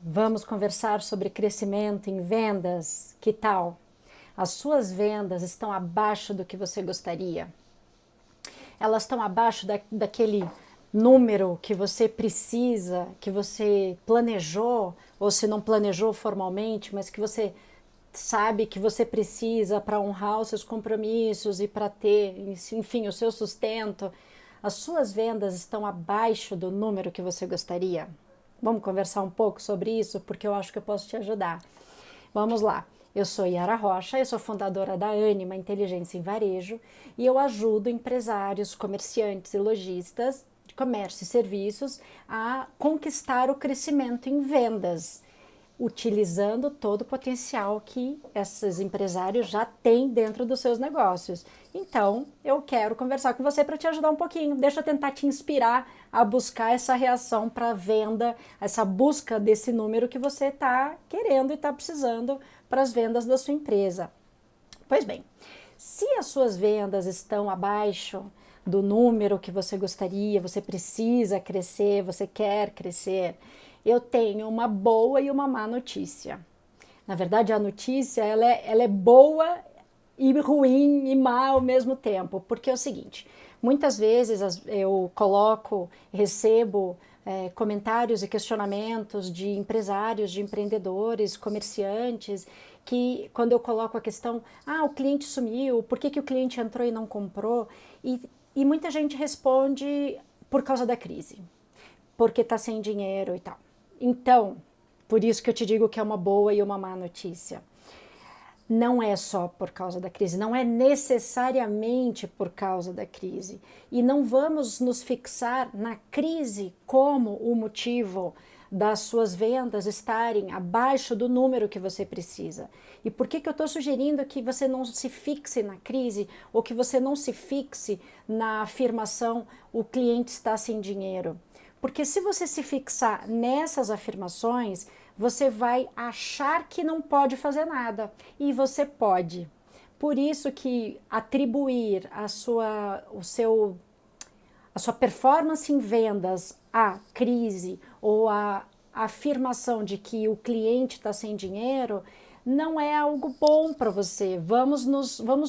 Vamos conversar sobre crescimento em vendas? Que tal? As suas vendas estão abaixo do que você gostaria? Elas estão abaixo daquele número que você precisa, que você planejou, ou se não planejou formalmente, mas que você sabe que você precisa para honrar os seus compromissos e para ter, enfim, o seu sustento. As suas vendas estão abaixo do número que você gostaria? Vamos conversar um pouco sobre isso, porque eu acho que eu posso te ajudar. Vamos lá. Eu sou Yara Rocha, eu sou fundadora da Anima Inteligência em Varejo e eu ajudo empresários, comerciantes e lojistas de comércio e serviços a conquistar o crescimento em vendas, utilizando todo o potencial que esses empresários já têm dentro dos seus negócios. Então, eu quero conversar com você para te ajudar um pouquinho. Deixa eu tentar te inspirar a buscar essa reação para venda, essa busca desse número que você está querendo e está precisando para as vendas da sua empresa. Pois bem, se as suas vendas estão abaixo do número que você gostaria, você precisa crescer, você quer crescer, eu tenho uma boa e uma má notícia. Na verdade, a notícia ela é boa e ruim e má ao mesmo tempo, porque é o seguinte, muitas vezes eu recebo comentários e questionamentos de empresários, de empreendedores, comerciantes, que quando eu coloco a questão, o cliente sumiu, por que o cliente entrou e não comprou? E muita gente responde por causa da crise, porque está sem dinheiro e tal. Então, por isso que eu te digo que é uma boa e uma má notícia. Não é só por causa da crise, não é necessariamente por causa da crise. E não vamos nos fixar na crise como o motivo das suas vendas estarem abaixo do número que você precisa. E por que eu estou sugerindo que você não se fixe na crise ou que você não se fixe na afirmação o cliente está sem dinheiro? Porque se você se fixar nessas afirmações, você vai achar que não pode fazer nada e você pode. Por isso que atribuir a sua performance em vendas à crise ou à afirmação de que o cliente está sem dinheiro não é algo bom para você. Vamos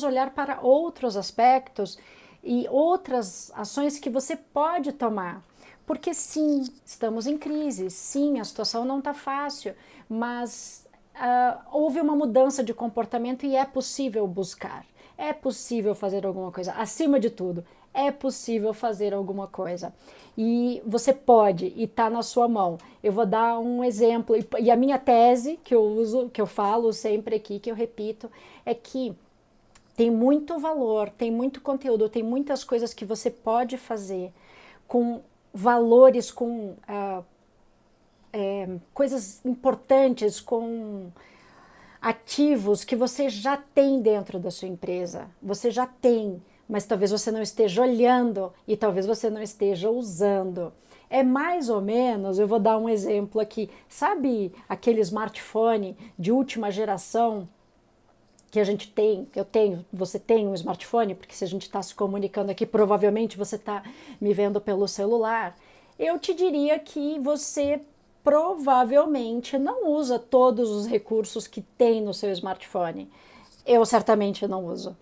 olhar para outros aspectos e outras ações que você pode tomar. Porque sim, estamos em crise, sim, a situação não está fácil, mas houve uma mudança de comportamento e é possível buscar, é possível fazer alguma coisa. Acima de tudo, é possível fazer alguma coisa. E você pode, e está na sua mão. Eu vou dar um exemplo, e a minha tese que eu uso, que eu falo sempre aqui, que eu repito, é que tem muito valor, tem muito conteúdo, tem muitas coisas que você pode fazer com valores, com coisas importantes, com ativos que você já tem dentro da sua empresa. Você já tem, mas talvez você não esteja olhando e talvez você não esteja usando. É mais ou menos, eu vou dar um exemplo aqui. Sabe aquele smartphone de última geração que a gente tem, que eu tenho, você tem um smartphone, porque se a gente está se comunicando aqui, provavelmente você está me vendo pelo celular, eu te diria que você provavelmente não usa todos os recursos que tem no seu smartphone. Eu certamente não uso.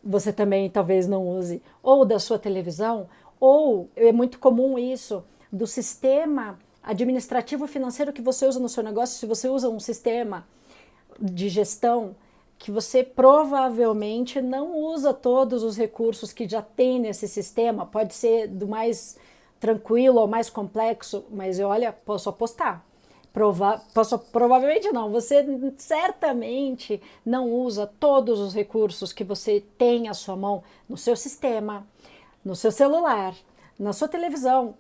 Você também talvez não use. Ou da sua televisão, ou é muito comum isso, do sistema administrativo financeiro que você usa no seu negócio, se você usa um sistema de gestão, que você provavelmente não usa todos os recursos que já tem nesse sistema, pode ser do mais tranquilo ou mais complexo, mas olha, posso apostar. Provavelmente não, você certamente não usa todos os recursos que você tem à sua mão no seu sistema, no seu celular, na sua televisão,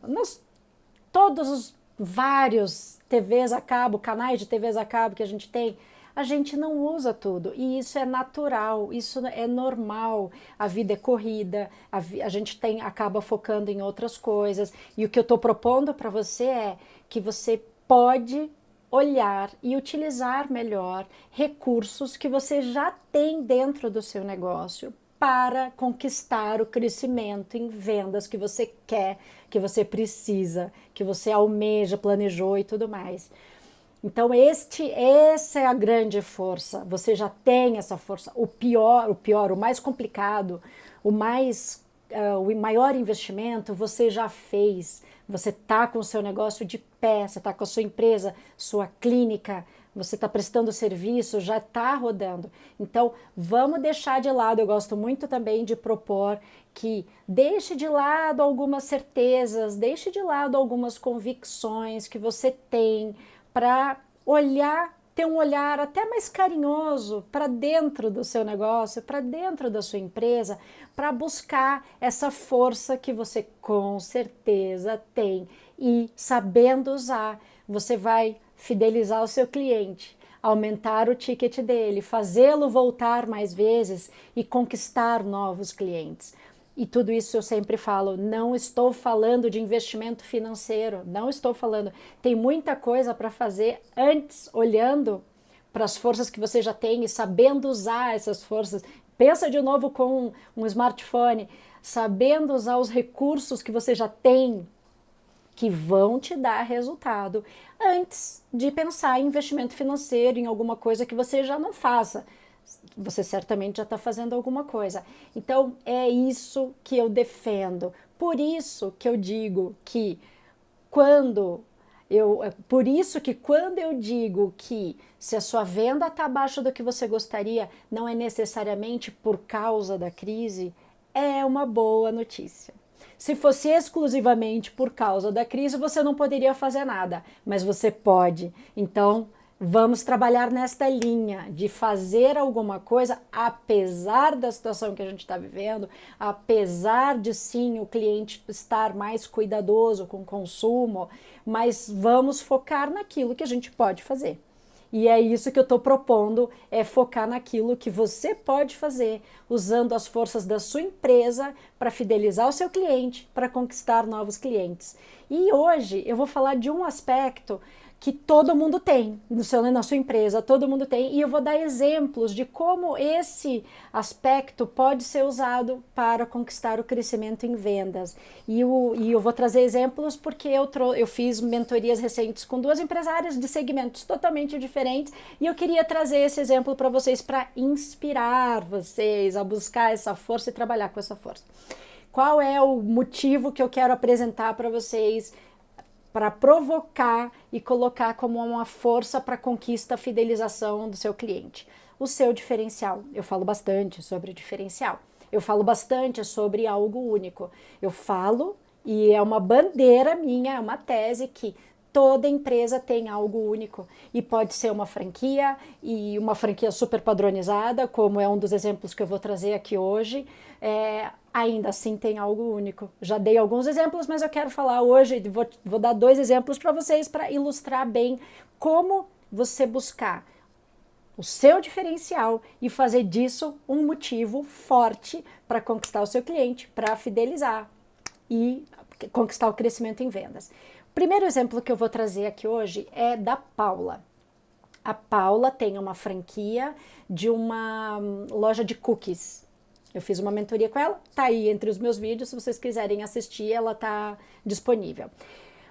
todos os vários TVs a cabo, canais de TVs a cabo que a gente não usa tudo e isso é natural, isso é normal. A vida é corrida, a gente acaba focando em outras coisas e o que eu estou propondo para você é que você pode olhar e utilizar melhor recursos que você já tem dentro do seu negócio para conquistar o crescimento em vendas que você quer, que você precisa, que você almeja, planejou e tudo mais. Então, essa é a grande força. Você já tem essa força. O mais complicado, o maior investimento você já fez. Você está com o seu negócio de pé, você está com a sua empresa, sua clínica, você está prestando serviço, já está rodando. Então, vamos deixar de lado. Eu gosto muito também de propor que deixe de lado algumas certezas, deixe de lado algumas convicções que você tem para ter um olhar até mais carinhoso para dentro do seu negócio, para dentro da sua empresa, para buscar essa força que você com certeza tem e sabendo usar, você vai fidelizar o seu cliente, aumentar o ticket dele, fazê-lo voltar mais vezes e conquistar novos clientes. E tudo isso eu sempre falo, não estou falando de investimento financeiro, não estou falando. Tem muita coisa para fazer antes, olhando para as forças que você já tem e sabendo usar essas forças. Pensa de novo com um smartphone, sabendo usar os recursos que você já tem, que vão te dar resultado, antes de pensar em investimento financeiro, em alguma coisa que você já não faça. Você certamente já está fazendo alguma coisa. Então, é isso que eu defendo. Por isso que eu digo que por isso que quando eu digo que se a sua venda está abaixo do que você gostaria, não é necessariamente por causa da crise, é uma boa notícia. Se fosse exclusivamente por causa da crise, você não poderia fazer nada, mas você pode. Então, vamos trabalhar nesta linha de fazer alguma coisa, apesar da situação que a gente está vivendo, apesar de sim o cliente estar mais cuidadoso com o consumo, mas vamos focar naquilo que a gente pode fazer. E é isso que eu estou propondo, é focar naquilo que você pode fazer, usando as forças da sua empresa para fidelizar o seu cliente, para conquistar novos clientes. E hoje eu vou falar de um aspecto que todo mundo tem na sua empresa, todo mundo tem, e eu vou dar exemplos de como esse aspecto pode ser usado para conquistar o crescimento em vendas. E eu vou trazer exemplos porque eu fiz mentorias recentes com duas empresárias de segmentos totalmente diferentes e eu queria trazer esse exemplo para vocês, para inspirar vocês a buscar essa força e trabalhar com essa força. Qual é o motivo que eu quero apresentar para vocês para provocar e colocar como uma força para a conquista, a fidelização do seu cliente? O seu diferencial. Eu falo bastante sobre diferencial. Eu falo bastante sobre algo único. Eu falo, e é uma bandeira minha, é uma tese que toda empresa tem algo único e pode ser uma franquia e uma franquia super padronizada, como é um dos exemplos que eu vou trazer aqui hoje. Ainda assim tem algo único. Já dei alguns exemplos, mas eu quero falar hoje, vou dar dois exemplos para vocês para ilustrar bem como você buscar o seu diferencial e fazer disso um motivo forte para conquistar o seu cliente, para fidelizar e conquistar o crescimento em vendas. O primeiro exemplo que eu vou trazer aqui hoje é da Paula. A Paula tem uma franquia de uma loja de cookies. Eu fiz uma mentoria com ela, tá aí entre os meus vídeos, se vocês quiserem assistir, ela tá disponível.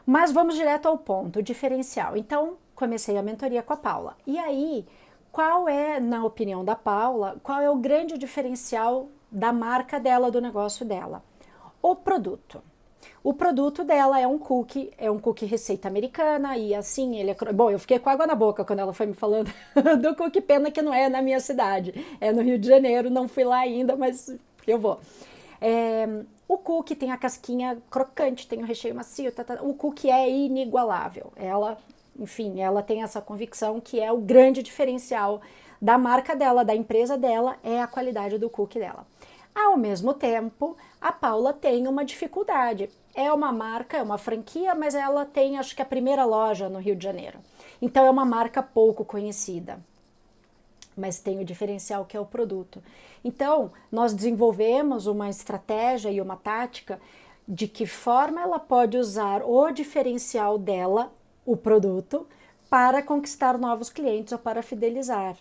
Mas vamos direto ao ponto, o diferencial. Então, comecei a mentoria com a Paula. E aí, qual é, na opinião da Paula, qual é o grande diferencial da marca dela, do negócio dela? O produto. O produto dela é um cookie receita americana e assim ele é... Bom, eu fiquei com água na boca quando ela foi me falando do cookie, pena que não é na minha cidade, é no Rio de Janeiro, não fui lá ainda, mas eu vou. O cookie tem a casquinha crocante, tem o recheio macio, o cookie é inigualável. Ela tem essa convicção que é o grande diferencial da marca dela, da empresa dela, é a qualidade do cookie dela. Ao mesmo tempo, a Paula tem uma dificuldade. É uma marca, é uma franquia, mas ela tem, acho que a primeira loja no Rio de Janeiro. Então é uma marca pouco conhecida, mas tem o diferencial que é o produto. Então, nós desenvolvemos uma estratégia e uma tática de que forma ela pode usar o diferencial dela, o produto, para conquistar novos clientes ou para fidelizar.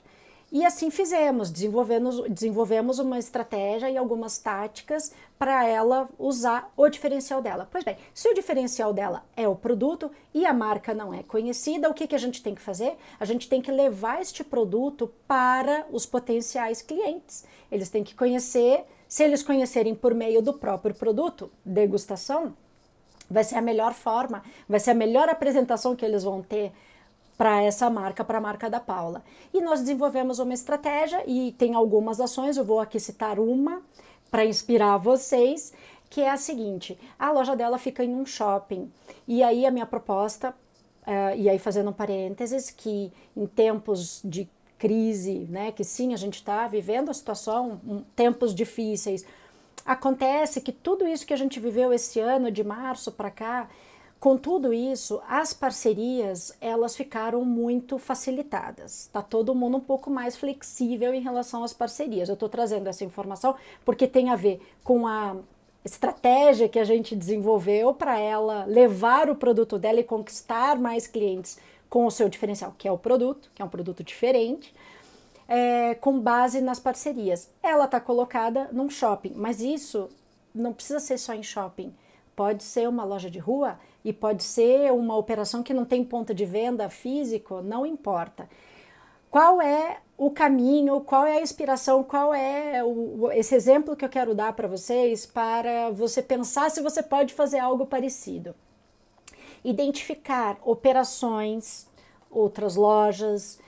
E assim fizemos, desenvolvemos uma estratégia e algumas táticas para ela usar o diferencial dela. Pois bem, se o diferencial dela é o produto e a marca não é conhecida, o que a gente tem que fazer? A gente tem que levar este produto para os potenciais clientes. Eles têm que conhecer, se eles conhecerem por meio do próprio produto, degustação, vai ser a melhor forma, vai ser a melhor apresentação que eles vão ter para essa marca, para a marca da Paula. E nós desenvolvemos uma estratégia e tem algumas ações, eu vou aqui citar uma para inspirar vocês, que é a seguinte: a loja dela fica em um shopping. E aí a minha proposta, e aí fazendo um parênteses, que em tempos de crise, né, que sim, a gente está vivendo a situação, tempos difíceis, acontece que tudo isso que a gente viveu esse ano, de março para cá, com tudo isso, as parcerias, elas ficaram muito facilitadas. Está todo mundo um pouco mais flexível em relação às parcerias. Eu estou trazendo essa informação porque tem a ver com a estratégia que a gente desenvolveu para ela levar o produto dela e conquistar mais clientes com o seu diferencial, que é o produto, que é um produto diferente, com base nas parcerias. Ela está colocada num shopping, mas isso não precisa ser só em shopping. Pode ser uma loja de rua e pode ser uma operação que não tem ponto de venda físico, não importa. Qual é o caminho, qual é a inspiração, qual é esse exemplo que eu quero dar para vocês para você pensar se você pode fazer algo parecido. Identificar operações, outras lojas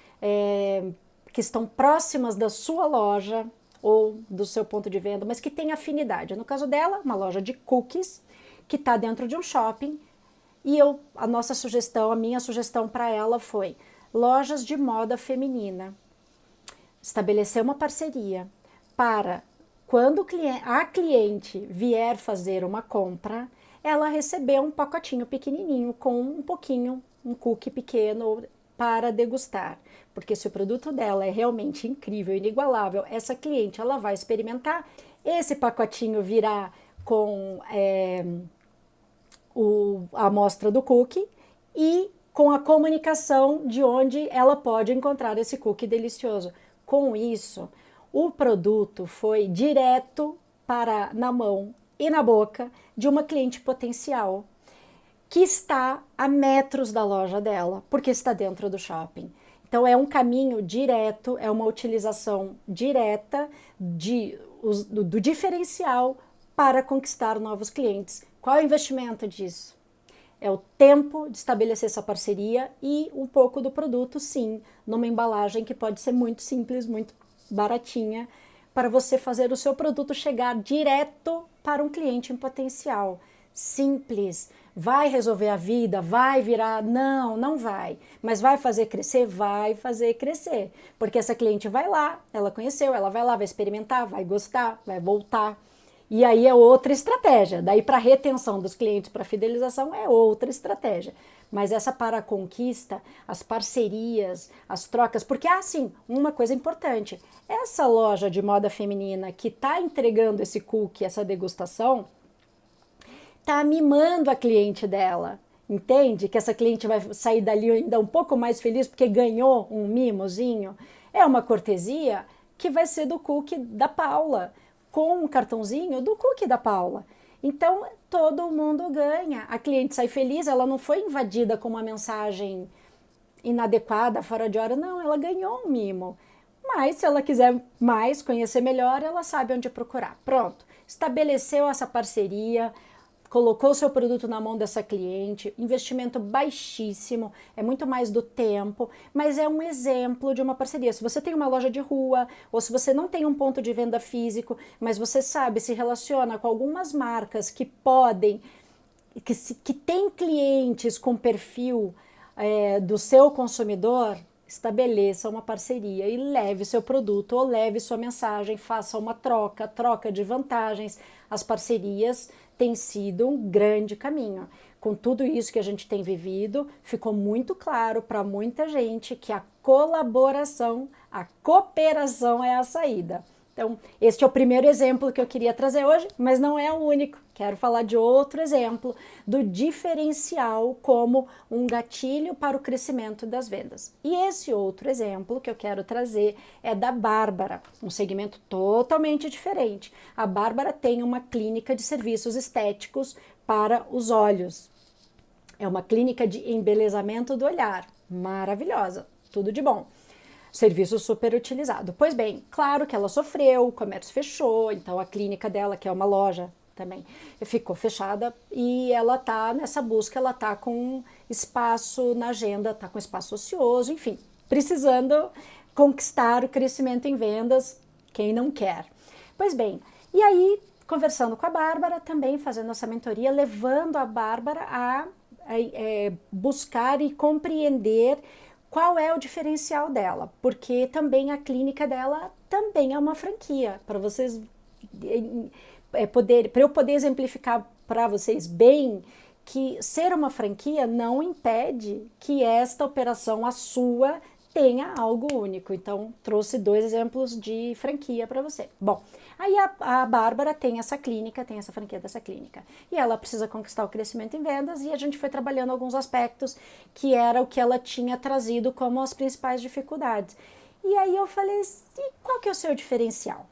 que estão próximas da sua loja ou do seu ponto de venda, mas que tem afinidade. No caso dela, uma loja de cookies, que está dentro de um shopping, e a minha sugestão para ela foi lojas de moda feminina. Estabelecer uma parceria para quando a cliente vier fazer uma compra, ela receber um pacotinho pequenininho com um cookie pequeno para degustar. Porque se o produto dela é realmente incrível, inigualável, essa cliente ela vai experimentar, esse pacotinho virá com a amostra do cookie e com a comunicação de onde ela pode encontrar esse cookie delicioso. Com isso, o produto foi direto na mão e na boca de uma cliente potencial que está a metros da loja dela, porque está dentro do shopping. Então é um caminho direto, é uma utilização direta do diferencial para conquistar novos clientes. Qual é o investimento disso? É o tempo de estabelecer essa parceria e um pouco do produto, sim, numa embalagem que pode ser muito simples, muito baratinha, para você fazer o seu produto chegar direto para um cliente em potencial. Simples. Vai resolver a vida? Vai virar? Não, não vai. Mas vai fazer crescer? Vai fazer crescer. Porque essa cliente vai lá, ela conheceu, ela vai lá, vai experimentar, vai gostar, vai voltar. E aí é outra estratégia. Daí para retenção dos clientes, para fidelização, é outra estratégia. Mas essa para a conquista, as parcerias, as trocas, porque sim, uma coisa importante, essa loja de moda feminina que está entregando esse cookie, essa degustação, está mimando a cliente dela. Entende? Que essa cliente vai sair dali ainda um pouco mais feliz porque ganhou um mimozinho. É uma cortesia que vai ser do cookie da Paula, com um cartãozinho do cookie da Paula. Então, todo mundo ganha. A cliente sai feliz, ela não foi invadida com uma mensagem inadequada, fora de hora. Não, ela ganhou um mimo. Mas, se ela quiser mais, conhecer melhor, ela sabe onde procurar. Pronto, estabeleceu essa parceria, colocou seu produto na mão dessa cliente, investimento baixíssimo, é muito mais do tempo, mas é um exemplo de uma parceria. Se você tem uma loja de rua, ou se você não tem um ponto de venda físico, mas você sabe, se relaciona com algumas marcas que podem, que tem clientes com perfil do seu consumidor, estabeleça uma parceria e leve seu produto ou leve sua mensagem, faça uma troca de vantagens. As parcerias têm sido um grande caminho. Com tudo isso que a gente tem vivido, ficou muito claro para muita gente que a colaboração, a cooperação é a saída. Então, este é o primeiro exemplo que eu queria trazer hoje, mas não é o único. Quero falar de outro exemplo do diferencial como um gatilho para o crescimento das vendas. E esse outro exemplo que eu quero trazer é da Bárbara, um segmento totalmente diferente. A Bárbara tem uma clínica de serviços estéticos para os olhos. É uma clínica de embelezamento do olhar. Maravilhosa, tudo de bom. Serviço super utilizado. Pois bem, claro que ela sofreu, o comércio fechou, então a clínica dela, que é uma loja também, ficou fechada e ela tá nessa busca, ela tá com espaço na agenda, tá com espaço ocioso, enfim, precisando conquistar o crescimento em vendas, quem não quer. Pois bem, e aí, conversando com a Bárbara, também fazendo essa mentoria, levando a Bárbara a buscar e compreender qual é o diferencial dela, porque também a clínica dela também é uma franquia, para vocês para eu poder exemplificar para vocês bem que ser uma franquia não impede que esta operação, a sua, tenha algo único. Então, trouxe 2 exemplos de franquia para você. Bom, aí a Bárbara tem essa clínica, tem essa franquia dessa clínica. E ela precisa conquistar o crescimento em vendas e a gente foi trabalhando alguns aspectos que era o que ela tinha trazido como as principais dificuldades. E aí eu falei, e qual que é o seu diferencial?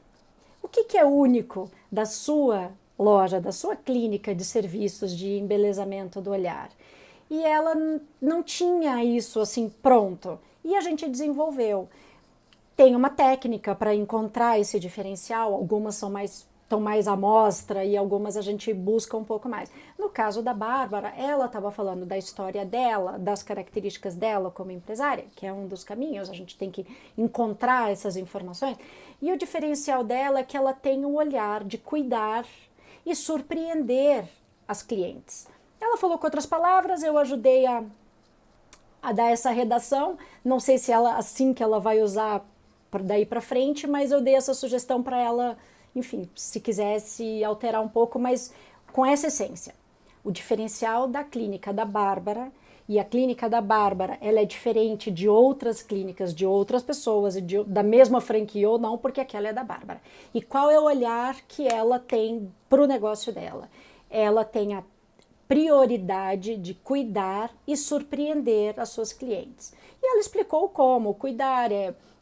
O que é único da sua loja, da sua clínica de serviços de embelezamento do olhar? E ela não tinha isso assim pronto. E a gente desenvolveu. Tem uma técnica para encontrar esse diferencial, algumas estão mais à mostra e algumas a gente busca um pouco mais. No caso da Bárbara, ela estava falando da história dela, das características dela como empresária, que é um dos caminhos, a gente tem que encontrar essas informações. E o diferencial dela é que ela tem o olhar de cuidar e surpreender as clientes. Ela falou com outras palavras, eu ajudei a dar essa redação, não sei se ela assim que ela vai usar daí para frente, mas eu dei essa sugestão para ela, enfim, se quisesse alterar um pouco, mas com essa essência. O diferencial da clínica da Bárbara, e a clínica da Bárbara, ela é diferente de outras clínicas, de outras pessoas, da mesma franquia ou não, porque aquela é da Bárbara. E qual é o olhar que ela tem para o negócio dela? Ela tem a prioridade de cuidar e surpreender as suas clientes. E ela explicou como cuidar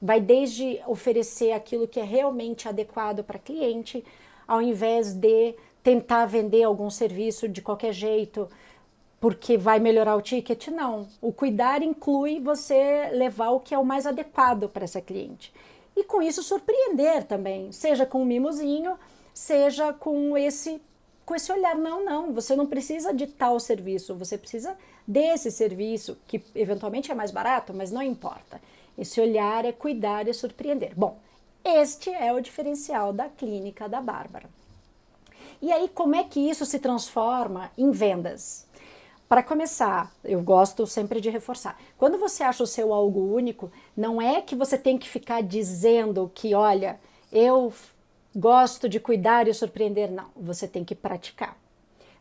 vai desde oferecer aquilo que é realmente adequado para a cliente, ao invés de tentar vender algum serviço de qualquer jeito, porque vai melhorar o ticket, não. O cuidar inclui você levar o que é o mais adequado para essa cliente. E com isso surpreender também, seja com um mimozinho, seja com esse olhar, não, você não precisa de tal serviço, você precisa desse serviço, que eventualmente é mais barato, mas não importa. Esse olhar é cuidar e surpreender. Bom, este é o diferencial da clínica da Bárbara. E aí, como é que isso se transforma em vendas? Para começar, eu gosto sempre de reforçar, quando você acha o seu algo único, não é que você tem que ficar dizendo que, olha, eu gosto de cuidar e surpreender, não. Você tem que praticar.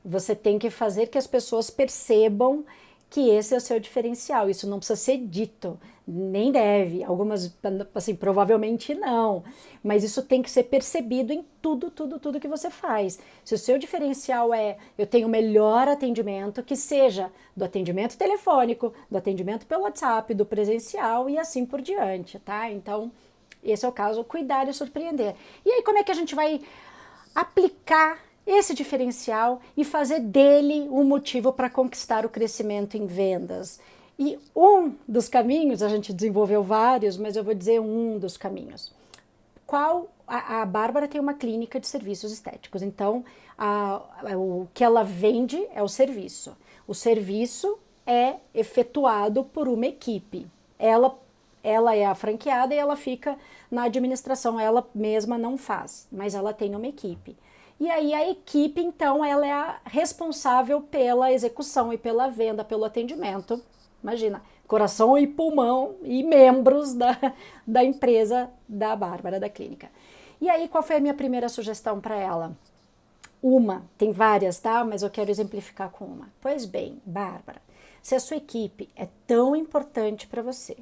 Você tem que fazer que as pessoas percebam que esse é o seu diferencial. Isso não precisa ser dito, nem deve. Algumas, assim, provavelmente não. Mas isso tem que ser percebido em tudo que você faz. Se o seu diferencial é, eu tenho o melhor atendimento, que seja do atendimento telefônico, do atendimento pelo WhatsApp, do presencial e assim por diante, tá? Então, esse é o caso, cuidar e surpreender. E aí, como é que a gente vai aplicar esse diferencial e fazer dele um motivo para conquistar o crescimento em vendas? E um dos caminhos, a gente desenvolveu vários, mas eu vou dizer um dos caminhos. A Bárbara tem uma clínica de serviços estéticos, então o que ela vende é o serviço. O serviço é efetuado por uma equipe. Ela é a franqueada e ela fica na administração, ela mesma não faz, mas ela tem uma equipe. E aí a equipe, então, ela é a responsável pela execução e pela venda, pelo atendimento. Imagina, coração e pulmão e membros da empresa da Bárbara, da clínica. E aí, qual foi a minha primeira sugestão para ela? Tem várias, tá? Mas eu quero exemplificar com uma. Pois bem, Bárbara, se a sua equipe é tão importante para você,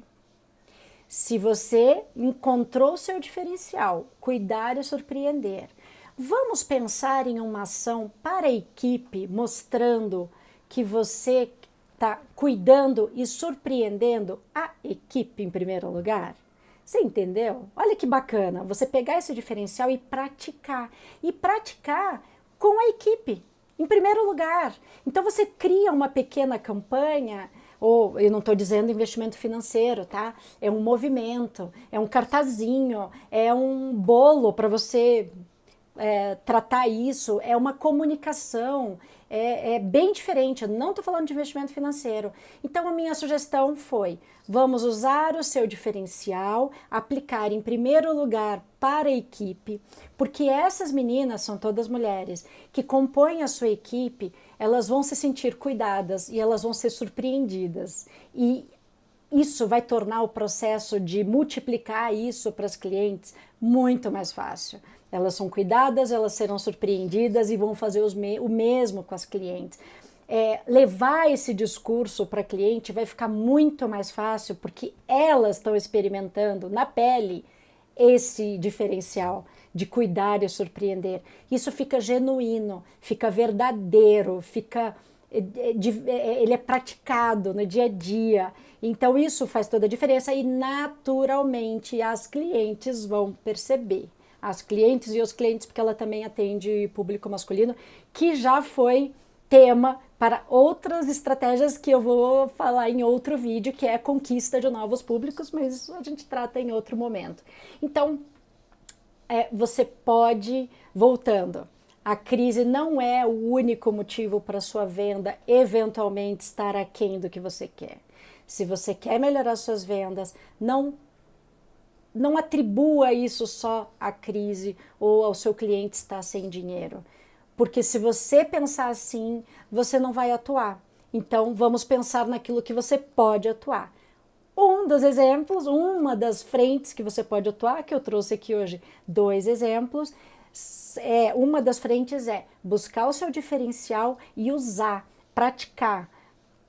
Se você encontrou seu diferencial, cuidar e surpreender. Vamos pensar em uma ação para a equipe, mostrando que você está cuidando e surpreendendo a equipe em primeiro lugar? Você entendeu? Olha que bacana você pegar esse diferencial e praticar. E praticar com a equipe, em primeiro lugar. Então você cria uma pequena campanha, ou eu não estou dizendo investimento financeiro, tá? É um movimento, é um cartazinho, é um bolo para você tratar isso, é uma comunicação, é bem diferente. Eu não estou falando de investimento financeiro. Então a minha sugestão foi: vamos usar o seu diferencial, aplicar em primeiro lugar para a equipe, porque essas meninas são todas mulheres que compõem a sua equipe, elas vão se sentir cuidadas e elas vão ser surpreendidas. E isso vai tornar o processo de multiplicar isso para as clientes muito mais fácil. Elas são cuidadas, elas serão surpreendidas e vão fazer o mesmo com as clientes. Levar esse discurso para a cliente vai ficar muito mais fácil, porque elas estão experimentando na pele esse diferencial de cuidar e surpreender. Isso fica genuíno, fica verdadeiro, ele é praticado no dia a dia. Então isso faz toda a diferença e naturalmente as clientes vão perceber. As clientes e os clientes, porque ela também atende público masculino, que já foi tema para outras estratégias que eu vou falar em outro vídeo, que é a conquista de novos públicos, mas isso a gente trata em outro momento. Então, você pode, voltando, a crise não é o único motivo para a sua venda eventualmente estar aquém do que você quer. Se você quer melhorar suas vendas, não atribua isso só à crise ou ao seu cliente estar sem dinheiro. Porque se você pensar assim, você não vai atuar. Então, vamos pensar naquilo que você pode atuar. Um dos exemplos, uma das frentes que você pode atuar, que eu trouxe aqui hoje 2 exemplos, uma das frentes é buscar o seu diferencial e usar, praticar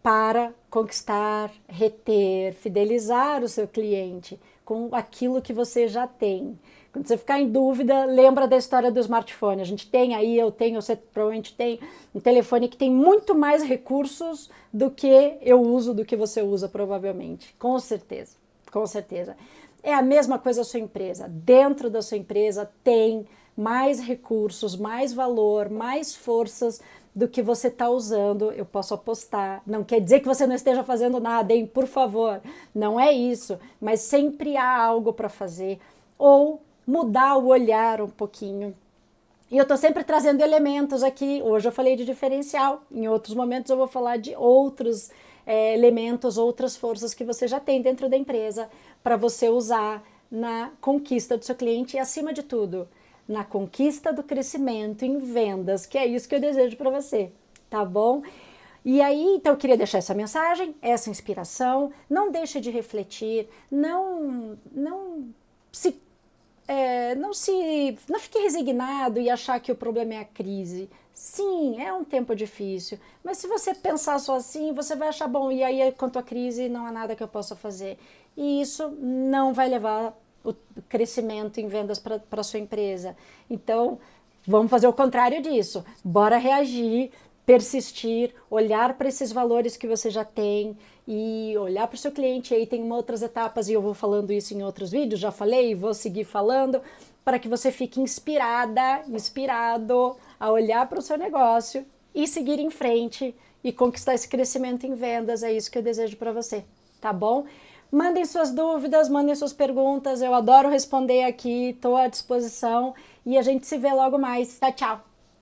para conquistar, reter, fidelizar o seu cliente com aquilo que você já tem. Quando você ficar em dúvida, lembra da história do smartphone. A gente tem aí, você provavelmente tem um telefone que tem muito mais recursos do que eu uso, do que você usa provavelmente. Com certeza, com certeza. É a mesma coisa a sua empresa. Dentro da sua empresa tem mais recursos, mais valor, mais forças do que você está usando. Eu posso apostar. Não quer dizer que você não esteja fazendo nada, hein? Por favor. Não é isso. Mas sempre há algo para fazer. Ou mudar o olhar um pouquinho. E eu estou sempre trazendo elementos aqui. Hoje eu falei de diferencial. Em outros momentos eu vou falar de outros elementos, outras forças que você já tem dentro da empresa para você usar na conquista do seu cliente e, acima de tudo, na conquista do crescimento em vendas, que é isso que eu desejo para você, tá bom? E aí, então eu queria deixar essa mensagem, essa inspiração. Não deixe de refletir, não fique resignado e achar que o problema é a crise. Sim, é um tempo difícil, mas se você pensar só assim, você vai achar, bom, e aí quanto à crise não há nada que eu possa fazer. E isso não vai levar o crescimento em vendas para a sua empresa. Então, vamos fazer o contrário disso. Bora reagir, persistir, olhar para esses valores que você já tem e olhar para o seu cliente. Aí tem outras etapas e eu vou falando isso em outros vídeos, já falei e vou seguir falando, para que você fique inspirado a olhar para o seu negócio e seguir em frente e conquistar esse crescimento em vendas. É isso que eu desejo para você, tá bom? Mandem suas dúvidas, mandem suas perguntas, eu adoro responder aqui, estou à disposição e a gente se vê logo mais. Tchau, tchau!